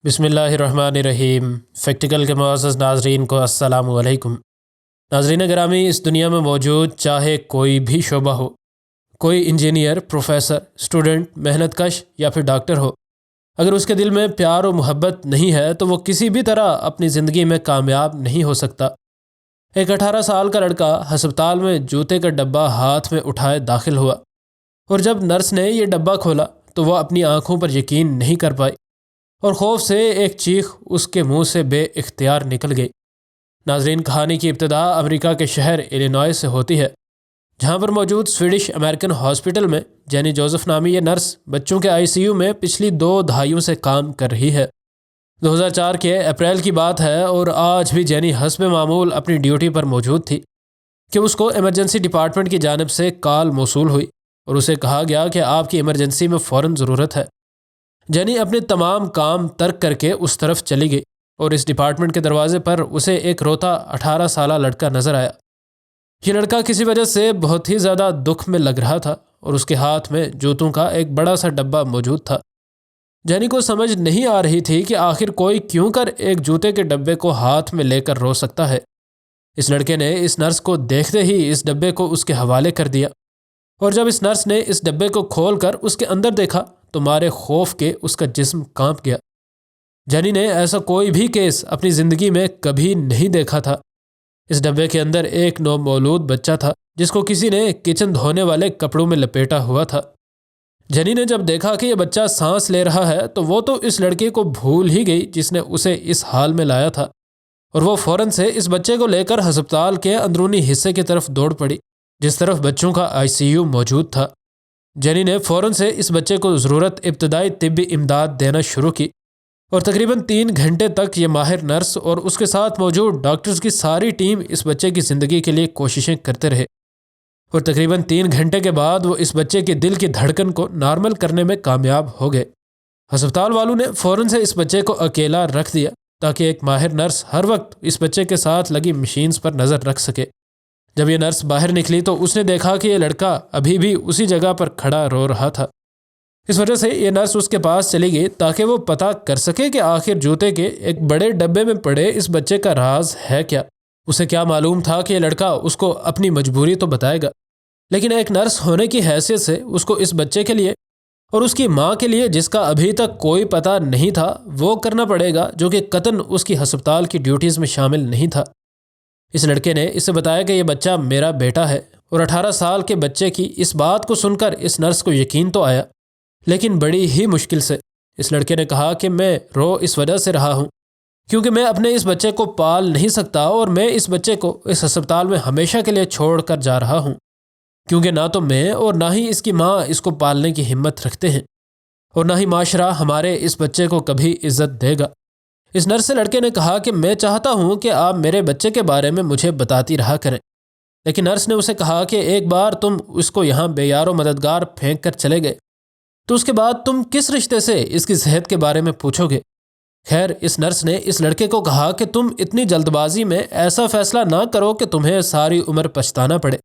بسم اللہ الرحمن الرحیم۔ فیکٹیکل کے معزز ناظرین کو السلام علیکم۔ ناظرین گرامی، اس دنیا میں موجود چاہے کوئی بھی شعبہ ہو، کوئی انجینئر، پروفیسر، اسٹوڈنٹ، محنت کش یا پھر ڈاکٹر ہو، اگر اس کے دل میں پیار و محبت نہیں ہے تو وہ کسی بھی طرح اپنی زندگی میں کامیاب نہیں ہو سکتا۔ ایک 18 سال کا لڑکا ہسپتال میں جوتے کا ڈبہ ہاتھ میں اٹھائے داخل ہوا، اور جب نرس نے یہ ڈبہ کھولا تو وہ اپنی آنکھوں پر یقین نہیں کر پائی، اور خوف سے ایک چیخ اس کے منہ سے بے اختیار نکل گئی۔ ناظرین، کہانی کی ابتدا امریکہ کے شہر ایلینوائے سے ہوتی ہے، جہاں پر موجود سویڈش امریکن ہاسپٹل میں جینی جوزف نامی یہ نرس بچوں کے ICU میں پچھلی 2 دہائیوں سے کام کر رہی ہے۔ 2004 کے اپریل کی بات ہے، اور آج بھی جینی حسب معمول اپنی ڈیوٹی پر موجود تھی کہ اس کو ایمرجنسی ڈپارٹمنٹ کی جانب سے کال موصول ہوئی اور اسے کہا گیا کہ آپ کی ایمرجنسی میں فوراً ضرورت ہے۔ جینی اپنے تمام کام ترک کر کے اس طرف چلی گئی، اور اس ڈپارٹمنٹ کے دروازے پر اسے ایک روتا 18 سالہ لڑکا نظر آیا۔ یہ لڑکا کسی وجہ سے بہت ہی زیادہ دکھ میں لگ رہا تھا، اور اس کے ہاتھ میں جوتوں کا ایک بڑا سا ڈبہ موجود تھا۔ جینی کو سمجھ نہیں آ رہی تھی کہ آخر کوئی کیوں کر ایک جوتے کے ڈبے کو ہاتھ میں لے کر رو سکتا ہے۔ اس لڑکے نے اس نرس کو دیکھتے ہی اس ڈبے کو اس کے حوالے کر دیا، اور جب اس نرس نے اس ڈبے کو کھول کر اس کے اندر دیکھا تو مارے خوف کے اس کا جسم کانپ گیا۔ جینی نے ایسا کوئی بھی کیس اپنی زندگی میں کبھی نہیں دیکھا تھا۔ اس ڈبے کے اندر ایک نومولود بچہ تھا، جس کو کسی نے کچن دھونے والے کپڑوں میں لپیٹا ہوا تھا۔ جینی نے جب دیکھا کہ یہ بچہ سانس لے رہا ہے تو وہ تو اس لڑکے کو بھول ہی گئی جس نے اسے اس حال میں لایا تھا، اور وہ فوراً سے اس بچے کو لے کر ہسپتال کے اندرونی حصے کی طرف دوڑ پڑی، جس طرف بچوں کا ICU موجود تھا۔ جینی نے فوراً سے اس بچے کو ضرورت ابتدائی طبی امداد دینا شروع کی، اور تقریباً 3 گھنٹے تک یہ ماہر نرس اور اس کے ساتھ موجود ڈاکٹرز کی ساری ٹیم اس بچے کی زندگی کے لیے کوششیں کرتے رہے، اور تقریباً 3 گھنٹے کے بعد وہ اس بچے کے دل کی دھڑکن کو نارمل کرنے میں کامیاب ہو گئے۔ ہسپتال والوں نے فوراً سے اس بچے کو اکیلا رکھ دیا تاکہ ایک ماہر نرس ہر وقت اس بچے کے ساتھ لگی مشینز پر نظر رکھ سکے۔ جب یہ نرس باہر نکلی تو اس نے دیکھا کہ یہ لڑکا ابھی بھی اسی جگہ پر کھڑا رو رہا تھا۔ اس وجہ سے یہ نرس اس کے پاس چلی گئی تاکہ وہ پتہ کر سکے کہ آخر جوتے کے ایک بڑے ڈبے میں پڑے اس بچے کا راز ہے کیا۔ اسے کیا معلوم تھا کہ یہ لڑکا اس کو اپنی مجبوری تو بتائے گا، لیکن ایک نرس ہونے کی حیثیت سے اس کو اس بچے کے لیے اور اس کی ماں کے لیے، جس کا ابھی تک کوئی پتہ نہیں تھا، وہ کرنا پڑے گا جو کہ قطعاً اس کی ہسپتال کی ڈیوٹیز میں شامل نہیں تھا۔ اس لڑکے نے اسے بتایا کہ یہ بچہ میرا بیٹا ہے، اور 18 سال کے بچے کی اس بات کو سن کر اس نرس کو یقین تو آیا، لیکن بڑی ہی مشکل سے۔ اس لڑکے نے کہا کہ میں رو اس وجہ سے رہا ہوں کیونکہ میں اپنے اس بچے کو پال نہیں سکتا، اور میں اس بچے کو اس ہسپتال میں ہمیشہ کے لیے چھوڑ کر جا رہا ہوں، کیونکہ نہ تو میں اور نہ ہی اس کی ماں اس کو پالنے کی ہمت رکھتے ہیں، اور نہ ہی معاشرہ ہمارے اس بچے کو کبھی عزت دے گا۔ اس نرس سے لڑکے نے کہا کہ میں چاہتا ہوں کہ آپ میرے بچے کے بارے میں مجھے بتاتی رہا کریں، لیکن نرس نے اسے کہا کہ ایک بار تم اس کو یہاں بے یار و مددگار پھینک کر چلے گئے تو اس کے بعد تم کس رشتے سے اس کی صحت کے بارے میں پوچھو گے۔ خیر، اس نرس نے اس لڑکے کو کہا کہ تم اتنی جلد بازی میں ایسا فیصلہ نہ کرو کہ تمہیں ساری عمر پچھتانا پڑے،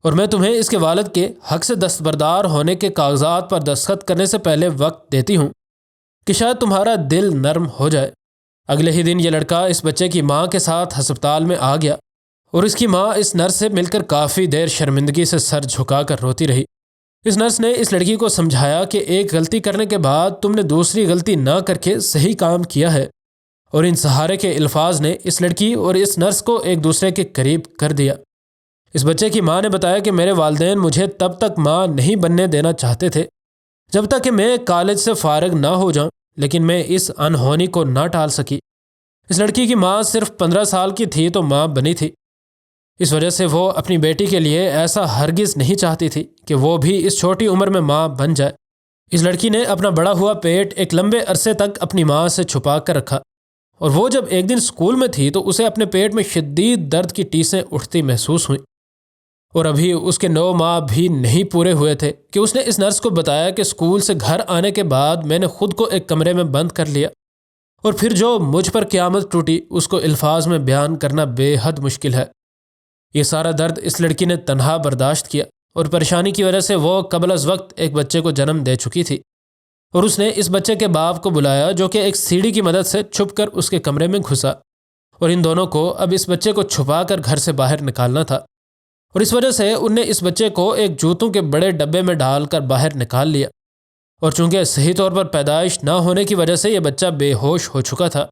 اور میں تمہیں اس کے والد کے حق سے دستبردار ہونے کے کاغذات پر دستخط کرنے سے پہلے وقت دیتی ہوں کہ شاید تمہارا دل نرم ہو جائے۔ اگلے ہی دن یہ لڑکا اس بچے کی ماں کے ساتھ ہسپتال میں آ گیا، اور اس کی ماں اس نرس سے مل کر کافی دیر شرمندگی سے سر جھکا کر روتی رہی۔ اس نرس نے اس لڑکی کو سمجھایا کہ ایک غلطی کرنے کے بعد تم نے دوسری غلطی نہ کر کے صحیح کام کیا ہے، اور ان سہارے کے الفاظ نے اس لڑکی اور اس نرس کو ایک دوسرے کے قریب کر دیا۔ اس بچے کی ماں نے بتایا کہ میرے والدین مجھے تب تک ماں نہیں بننے دینا چاہتے تھے جب تک کہ میں کالج سے فارغ نہ ہو جاؤں، لیکن میں اس انہونی کو نہ ٹال سکی۔ اس لڑکی کی ماں صرف 15 سال کی تھی تو ماں بنی تھی، اس وجہ سے وہ اپنی بیٹی کے لیے ایسا ہرگز نہیں چاہتی تھی کہ وہ بھی اس چھوٹی عمر میں ماں بن جائے۔ اس لڑکی نے اپنا بڑا ہوا پیٹ ایک لمبے عرصے تک اپنی ماں سے چھپا کر رکھا، اور وہ جب ایک دن اسکول میں تھی تو اسے اپنے پیٹ میں شدید درد کی ٹیسیں اٹھتی محسوس ہوئیں، اور ابھی اس کے 9 ماہ بھی نہیں پورے ہوئے تھے کہ اس نے اس نرس کو بتایا کہ اسکول سے گھر آنے کے بعد میں نے خود کو ایک کمرے میں بند کر لیا، اور پھر جو مجھ پر قیامت ٹوٹی اس کو الفاظ میں بیان کرنا بے حد مشکل ہے۔ یہ سارا درد اس لڑکی نے تنہا برداشت کیا، اور پریشانی کی وجہ سے وہ قبل از وقت ایک بچے کو جنم دے چکی تھی۔ اور اس نے اس بچے کے باپ کو بلایا جو کہ ایک سیڑھی کی مدد سے چھپ کر اس کے کمرے میں گھسا، اور ان دونوں کو اب اس بچے کو چھپا کر گھر سے باہر نکالنا تھا، اور اس وجہ سے ان نے اس بچے کو ایک جوتوں کے بڑے ڈبے میں ڈال کر باہر نکال لیا، اور چونکہ صحیح طور پر پیدائش نہ ہونے کی وجہ سے یہ بچہ بے ہوش ہو چکا تھا،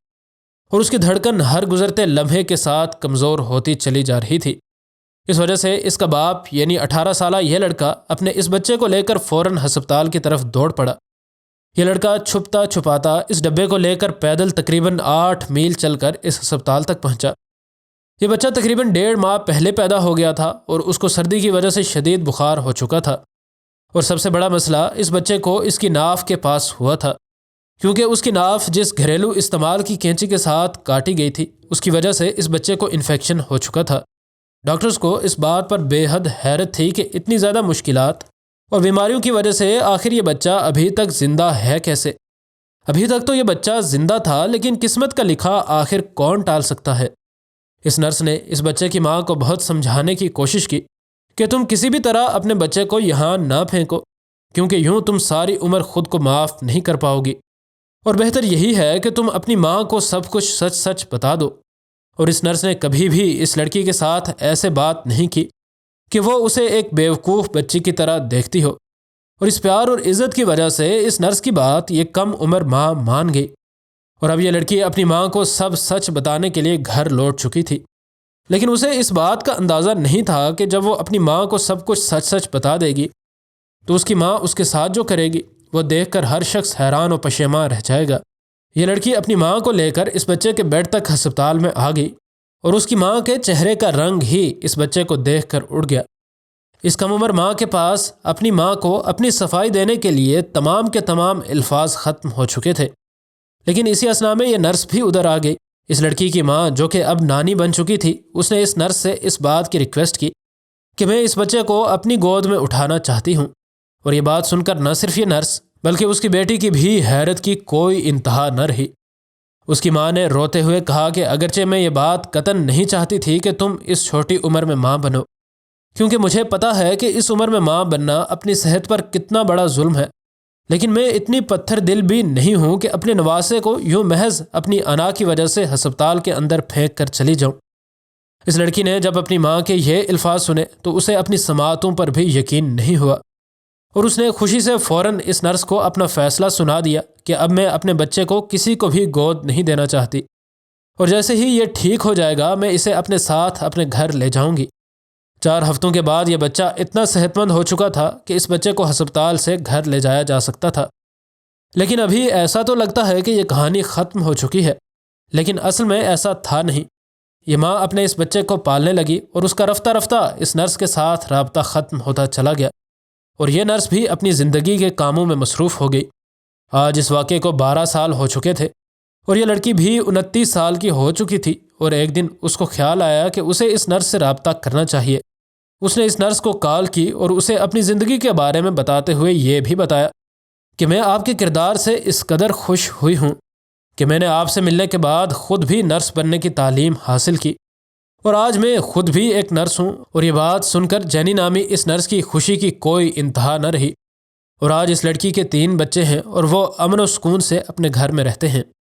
اور اس کی دھڑکن ہر گزرتے لمحے کے ساتھ کمزور ہوتی چلی جا رہی تھی۔ اس وجہ سے اس کا باپ یعنی 18 سالہ یہ لڑکا اپنے اس بچے کو لے کر فوراً ہسپتال کی طرف دوڑ پڑا۔ یہ لڑکا چھپتا چھپاتا اس ڈبے کو لے کر پیدل تقریباً 8 میل چل کر اس ہسپتال تک پہنچا۔ یہ بچہ تقریباً 1.5 ماہ پہلے پیدا ہو گیا تھا اور اس کو سردی کی وجہ سے شدید بخار ہو چکا تھا، اور سب سے بڑا مسئلہ اس بچے کو اس کی ناف کے پاس ہوا تھا، کیونکہ اس کی ناف جس گھریلو استعمال کی کینچی کے ساتھ کاٹی گئی تھی اس کی وجہ سے اس بچے کو انفیکشن ہو چکا تھا۔ ڈاکٹرز کو اس بات پر بے حد حیرت تھی کہ اتنی زیادہ مشکلات اور بیماریوں کی وجہ سے آخر یہ بچہ ابھی تک زندہ ہے کیسے؟ ابھی تک تو یہ بچہ زندہ تھا، لیکن قسمت کا لکھا آخر کون ٹال سکتا ہے؟ اس نرس نے اس بچے کی ماں کو بہت سمجھانے کی کوشش کی کہ تم کسی بھی طرح اپنے بچے کو یہاں نہ پھینکو، کیونکہ یوں تم ساری عمر خود کو معاف نہیں کر پاؤ گی، اور بہتر یہی ہے کہ تم اپنی ماں کو سب کچھ سچ سچ بتا دو۔ اور اس نرس نے کبھی بھی اس لڑکی کے ساتھ ایسے بات نہیں کی کہ وہ اسے ایک بیوقوف بچی کی طرح دیکھتی ہو، اور اس پیار اور عزت کی وجہ سے اس نرس کی بات یہ کم عمر ماں مان گئی، اور اب یہ لڑکی اپنی ماں کو سب سچ بتانے کے لیے گھر لوٹ چکی تھی۔ لیکن اسے اس بات کا اندازہ نہیں تھا کہ جب وہ اپنی ماں کو سب کچھ سچ سچ بتا دے گی تو اس کی ماں اس کے ساتھ جو کرے گی وہ دیکھ کر ہر شخص حیران و پشیمان رہ جائے گا۔ یہ لڑکی اپنی ماں کو لے کر اس بچے کے بیڈ تک ہسپتال میں آ گئی، اور اس کی ماں کے چہرے کا رنگ ہی اس بچے کو دیکھ کر اڑ گیا۔ اس کم عمر ماں کے پاس اپنی ماں کو اپنی صفائی دینے کے لیے تمام کے تمام الفاظ ختم ہو چکے تھے، لیکن اسی اثنا میں یہ نرس بھی ادھر آ گئی۔ اس لڑکی کی ماں جو کہ اب نانی بن چکی تھی، اس نے اس نرس سے اس بات کی ریکویسٹ کی کہ میں اس بچے کو اپنی گود میں اٹھانا چاہتی ہوں، اور یہ بات سن کر نہ صرف یہ نرس بلکہ اس کی بیٹی کی بھی حیرت کی کوئی انتہا نہ رہی۔ اس کی ماں نے روتے ہوئے کہا کہ اگرچہ میں یہ بات قطعاً نہیں چاہتی تھی کہ تم اس چھوٹی عمر میں ماں بنو، کیونکہ مجھے پتہ ہے کہ اس عمر میں ماں بننا اپنی صحت پر کتنا بڑا ظلم ہے، لیکن میں اتنی پتھر دل بھی نہیں ہوں کہ اپنے نواسے کو یوں محض اپنی انا کی وجہ سے ہسپتال کے اندر پھینک کر چلی جاؤں۔ اس لڑکی نے جب اپنی ماں کے یہ الفاظ سنے تو اسے اپنی سماعتوں پر بھی یقین نہیں ہوا، اور اس نے خوشی سے فوراً اس نرس کو اپنا فیصلہ سنا دیا کہ اب میں اپنے بچے کو کسی کو بھی گود نہیں دینا چاہتی، اور جیسے ہی یہ ٹھیک ہو جائے گا میں اسے اپنے ساتھ اپنے گھر لے جاؤں گی۔ 4 ہفتوں کے بعد یہ بچہ اتنا صحت مند ہو چکا تھا کہ اس بچے کو ہسپتال سے گھر لے جایا جا سکتا تھا۔ لیکن ابھی ایسا تو لگتا ہے کہ یہ کہانی ختم ہو چکی ہے، لیکن اصل میں ایسا تھا نہیں۔ یہ ماں اپنے اس بچے کو پالنے لگی، اور اس کا رفتہ رفتہ اس نرس کے ساتھ رابطہ ختم ہوتا چلا گیا، اور یہ نرس بھی اپنی زندگی کے کاموں میں مصروف ہو گئی۔ آج اس واقعے کو 12 سال ہو چکے تھے، اور یہ لڑکی بھی 29 سال کی ہو چکی تھی، اور ایک دن اس کو خیال آیا کہ اسے اس نرس سے رابطہ کرنا چاہیے۔ اس نے اس نرس کو کال کی اور اسے اپنی زندگی کے بارے میں بتاتے ہوئے یہ بھی بتایا کہ میں آپ کے کردار سے اس قدر خوش ہوئی ہوں کہ میں نے آپ سے ملنے کے بعد خود بھی نرس بننے کی تعلیم حاصل کی، اور آج میں خود بھی ایک نرس ہوں۔ اور یہ بات سن کر جینی نامی اس نرس کی خوشی کی کوئی انتہا نہ رہی، اور آج اس لڑکی کے 3 بچے ہیں اور وہ امن و سکون سے اپنے گھر میں رہتے ہیں۔